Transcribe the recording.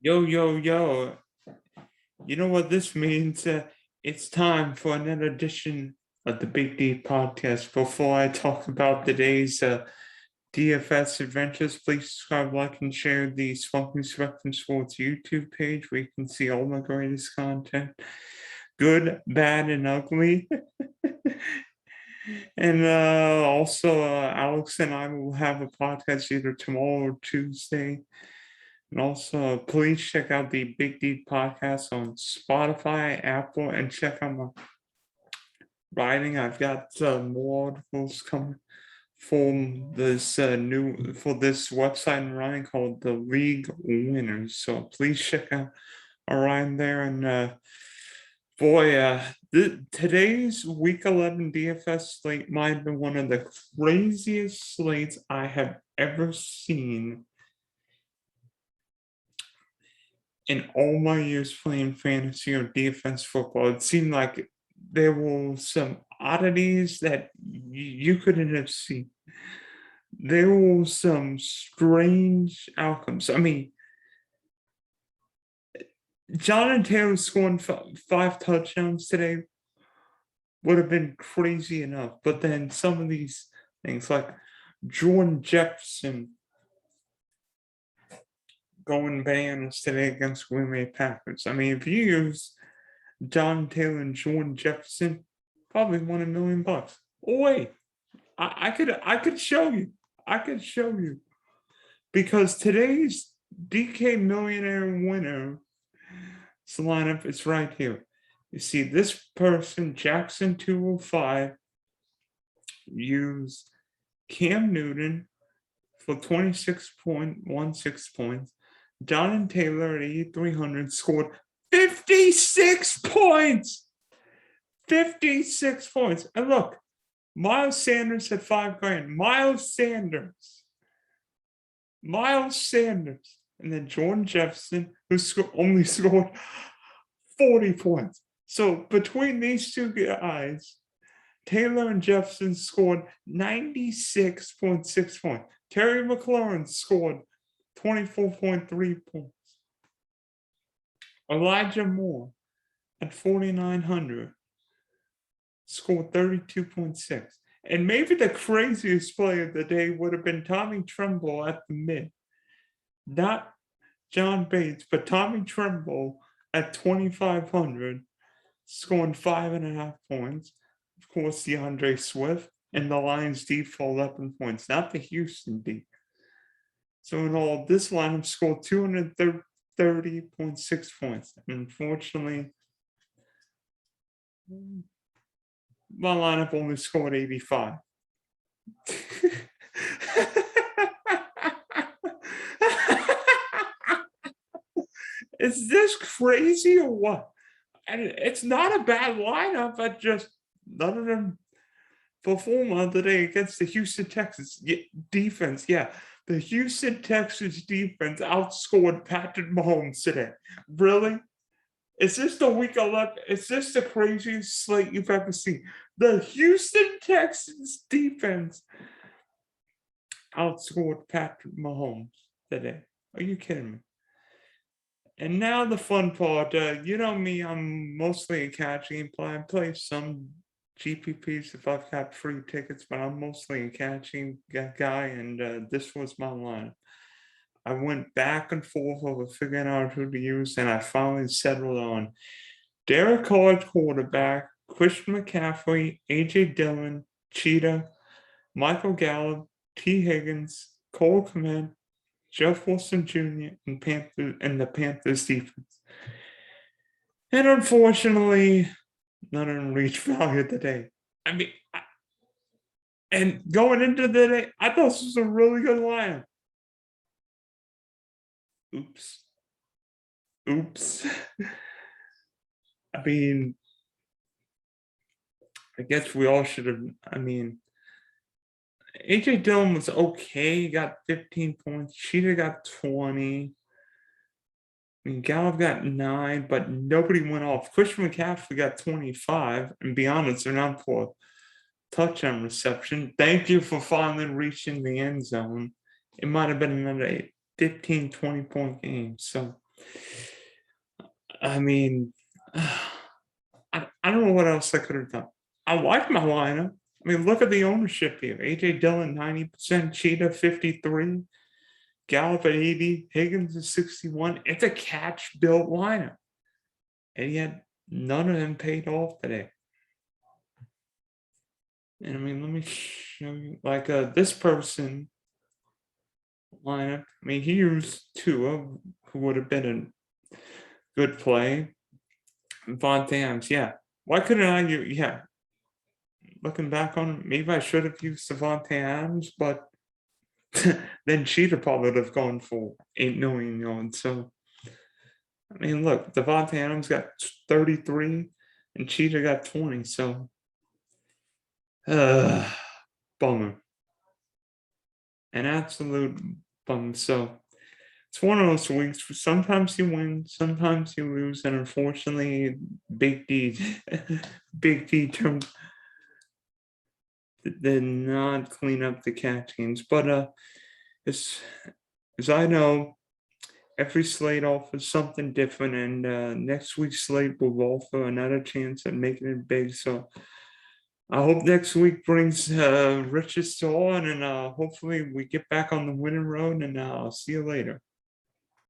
Yo, yo, yo. You know what this means? It's time for another edition of the Big D podcast. Before I talk about today's DFS adventures, please subscribe, like, and share the Smoking Spectrum Sports YouTube page where you can see all my greatest content, good, bad, and ugly. And also, Alex and I will have a podcast either tomorrow or Tuesday. And also, please check out the Big D podcast on Spotify, Apple, and check out my writing. I've got more articles coming for this for this website and writing called the League Winners. So please check out our writing there. And today's Week 11 DFS slate might have been one of the craziest slates I have ever seen in all my years playing fantasy or defense football. It seemed like there were some oddities that you couldn't have seen. There were some strange outcomes. I mean, Jonathan Taylor scoring five touchdowns today would have been crazy enough. But then some of these things like Jordan Jefferson going bananas today against Green Bay Packers. I mean, if you use John Taylor and Jordan Jefferson, probably won $1 million. Oh wait, I could show you. I could show you. Because today's DK Millionaire winner lineup is right here. You see this person, Jackson 205, used Cam Newton for 26.16 points. Jonathan Taylor at 8,300 scored 56 points. 56 points. And look, Miles Sanders had $5,000. Miles Sanders. And then Jordan Jefferson, who only scored 40 points. So between these two guys, Taylor and Jefferson scored 96.6 points. Terry McLaurin scored 24.3 points. Elijah Moore at 4,900 scored 32.6. And maybe the craziest play of the day would have been Tommy Tremble at the mid. Not John Bates, but Tommy Tremble at 2,500 scoring 5.5 points. Of course, DeAndre Swift and the Lions D for 11 points, not the Houston D. So in all, this lineup scored 230.6 points. And unfortunately, my lineup only scored 85. Is this crazy or what? And it's not a bad lineup, but just none of them perform on the day against the Houston Texans defense. Yeah, the Houston Texans defense outscored Patrick Mahomes today. Really? Is this the Week 11? Is this the craziest slate you've ever seen? The Houston Texans defense outscored Patrick Mahomes today. Are you kidding me? And now the fun part. You know me, I'm mostly a catching play. I play some GPPs if I've got free tickets, but I'm mostly a catching guy, and this was my lineup. I went back and forth over figuring out who to use, and I finally settled on Derek Carr quarterback, Christian McCaffrey, AJ Dillon, Cheetah, Michael Gallup, T. Higgins, Cole Kmet, Jeff Wilson Jr., and the Panthers defense. And unfortunately, none of them reached value today. I mean, and going into the day, I thought this was a really good lineup. Oops. I mean, I guess we all should have. I mean, AJ Dillon was okay. He got 15 points. Cheetah got 20. I mean, Gallup got 9, but nobody went off. Christian McCaffrey got 25. And be honest, they're not for touchdown reception. Thank you for finally reaching the end zone. It might have been another 15, 20-point game. So I mean, I don't know what else I could have done. I like my lineup. I mean, look at the ownership here. AJ Dillon 90%, Cheetah 53, Gallup at 80, Higgins at 61. It's a catch built lineup. And yet none of them paid off today. And I mean, let me show you like this person lineup. I mean, he used Tua, who would have been a good play. Von Dams, yeah. Why couldn't I use? Yeah, looking back on it, maybe I should have used Devontae Adams, but then Cheetah probably would have gone for 8 million yards. So, I mean, look, Devontae Adams got 33 and Cheetah got 20. So, bummer. An absolute bummer. So, it's one of those weeks. Sometimes you win, sometimes you lose, and unfortunately, Big D, Big D turned did not clean up the cat teams. But as I know, every slate offers something different, and next week's slate will offer another chance at making it big. So I hope next week brings riches to all, and hopefully we get back on the winning road. And I'll see you later.